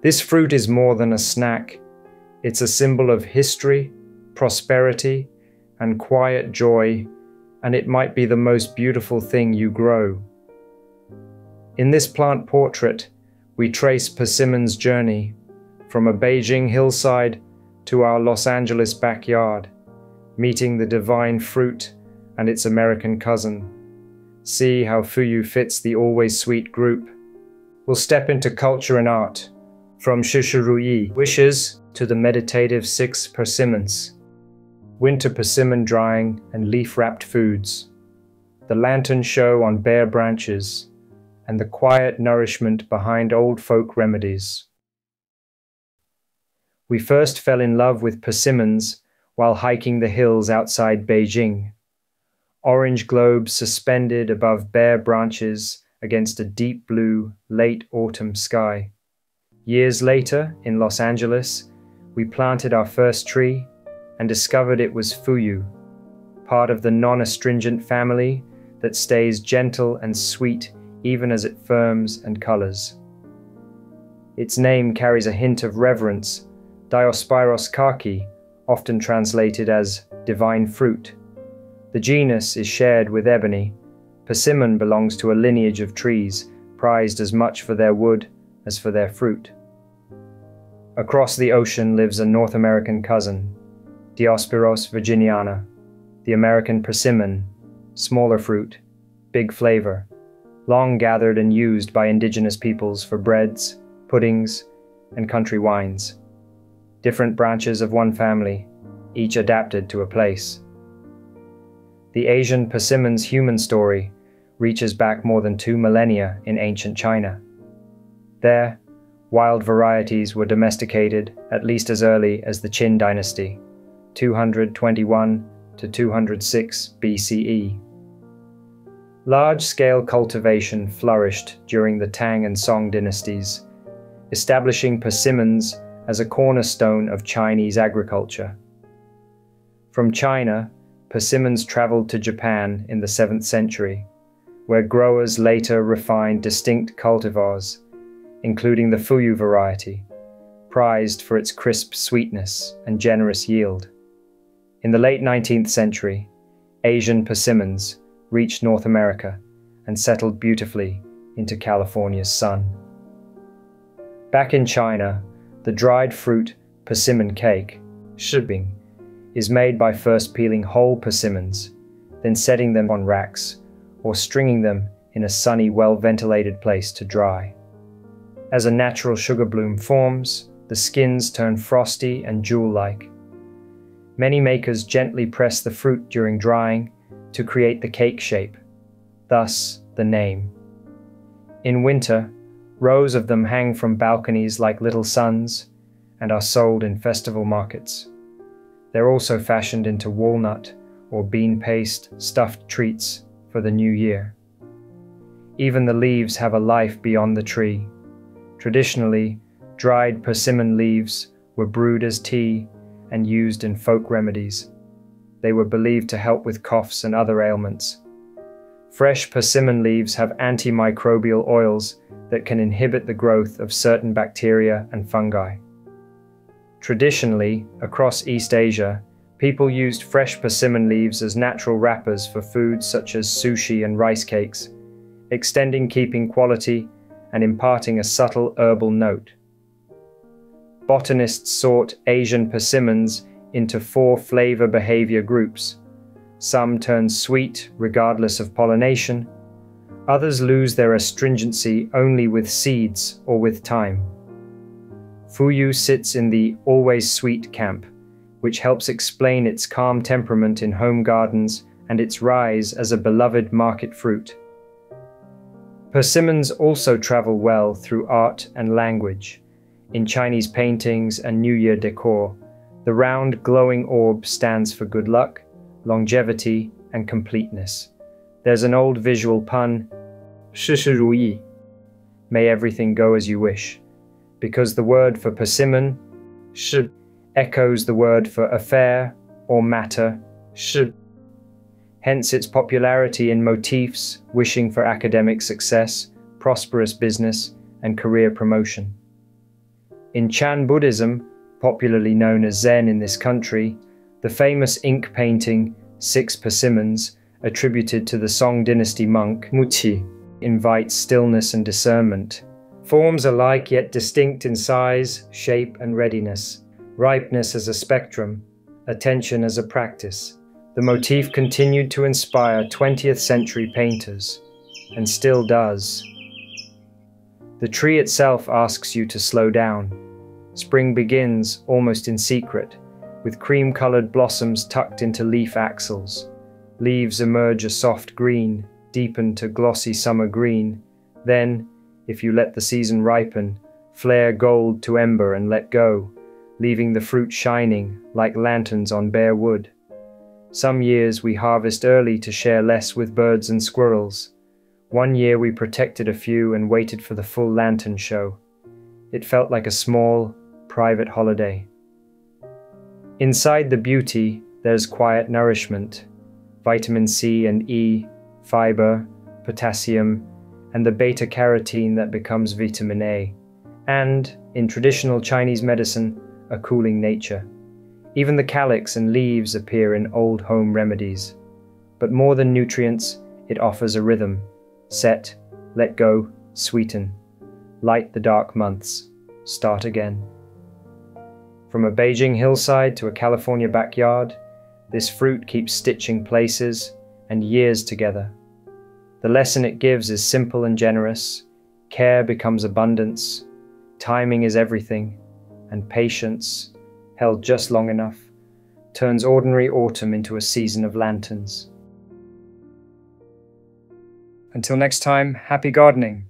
This fruit is more than a snack. It's a symbol of history, prosperity, and quiet joy, and it might be the most beautiful thing you grow. In this plant portrait, we trace persimmon's journey from a Beijing hillside to our Los Angeles backyard, meeting the divine fruit and its American cousin. See how Fuyu fits the always sweet group. We'll step into culture and art, from Shishiruyi wishes to the meditative 6 persimmons, winter persimmon drying and leaf-wrapped foods, the lantern show on bare branches, and the quiet nourishment behind old folk remedies. We first fell in love with persimmons while hiking the hills outside Beijing. Orange globes suspended above bare branches against a deep blue, late autumn sky. Years later, in Los Angeles, we planted our first tree and discovered it was Fuyu, part of the non-astringent family that stays gentle and sweet even as it firms and colors. Its name carries a hint of reverence, Diospyros kaki, often translated as divine fruit. The genus is shared with ebony. Persimmon belongs to a lineage of trees prized as much for their wood as for their fruit. Across the ocean lives a North American cousin, Diospyros virginiana, the American persimmon, smaller fruit, big flavor, long gathered and used by indigenous peoples for breads, puddings, and country wines. Different branches of one family, each adapted to a place. The Asian persimmon's human story reaches back more than 2 millennia in ancient China. There, wild varieties were domesticated at least as early as the Qin dynasty, 221 to 206 BCE. Large-scale cultivation flourished during the Tang and Song dynasties, establishing persimmons as a cornerstone of Chinese agriculture. From China, persimmons traveled to Japan in the 7th century, where growers later refined distinct cultivars, including the Fuyu variety, prized for its crisp sweetness and generous yield. In the late 19th century, Asian persimmons reached North America and settled beautifully into California's sun. Back in China, the dried fruit persimmon cake, shibing, is made by first peeling whole persimmons, then setting them on racks or stringing them in a sunny, well-ventilated place to dry. As a natural sugar bloom forms, the skins turn frosty and jewel-like. Many makers gently press the fruit during drying to create the cake shape, thus the name. In winter, rows of them hang from balconies like little suns and are sold in festival markets. They're also fashioned into walnut or bean paste stuffed treats for the new year. Even the leaves have a life beyond the tree. Traditionally, dried persimmon leaves were brewed as tea and used in folk remedies. They were believed to help with coughs and other ailments. Fresh persimmon leaves have antimicrobial oils that can inhibit the growth of certain bacteria and fungi. Traditionally, across East Asia, people used fresh persimmon leaves as natural wrappers for foods such as sushi and rice cakes, extending keeping quality and imparting a subtle herbal note. Botanists sort Asian persimmons into 4 flavor behavior groups. Some turn sweet regardless of pollination. Others lose their astringency only with seeds or with time. Fuyu sits in the always sweet camp, which helps explain its calm temperament in home gardens and its rise as a beloved market fruit. Persimmons also travel well through art and language. In Chinese paintings and New Year decor, the round glowing orb stands for good luck, longevity, and completeness. There's an old visual pun, 事事如意, may everything go as you wish, because the word for persimmon, 是, echoes the word for affair or matter, 是. Hence its popularity in motifs wishing for academic success, prosperous business, and career promotion. In Chan Buddhism, popularly known as Zen in this country, the famous ink painting Six Persimmons, attributed to the Song dynasty monk Muqi, invites stillness and discernment. Forms alike yet distinct in size, shape and readiness, ripeness as a spectrum, attention as a practice. The motif continued to inspire 20th century painters, and still does. The tree itself asks you to slow down. Spring begins almost in secret, with cream-colored blossoms tucked into leaf axils. Leaves emerge a soft green, deepen to glossy summer green, then, if you let the season ripen, flare gold to ember and let go, leaving the fruit shining like lanterns on bare wood. Some years we harvest early to share less with birds and squirrels. One year we protected a few and waited for the full lantern show. It felt like a small, private holiday. Inside the beauty, there's quiet nourishment. Vitamin C and E, fiber, potassium, and the beta-carotene that becomes vitamin A, and, in traditional Chinese medicine, a cooling nature. Even the calyx and leaves appear in old home remedies. But more than nutrients, it offers a rhythm. Set, let go, sweeten. Light the dark months. Start again. From a Beijing hillside to a California backyard, this fruit keeps stitching places and years together. The lesson it gives is simple and generous. Care becomes abundance. Timing is everything. And patience, held just long enough, turns ordinary autumn into a season of lanterns. Until next time, happy gardening!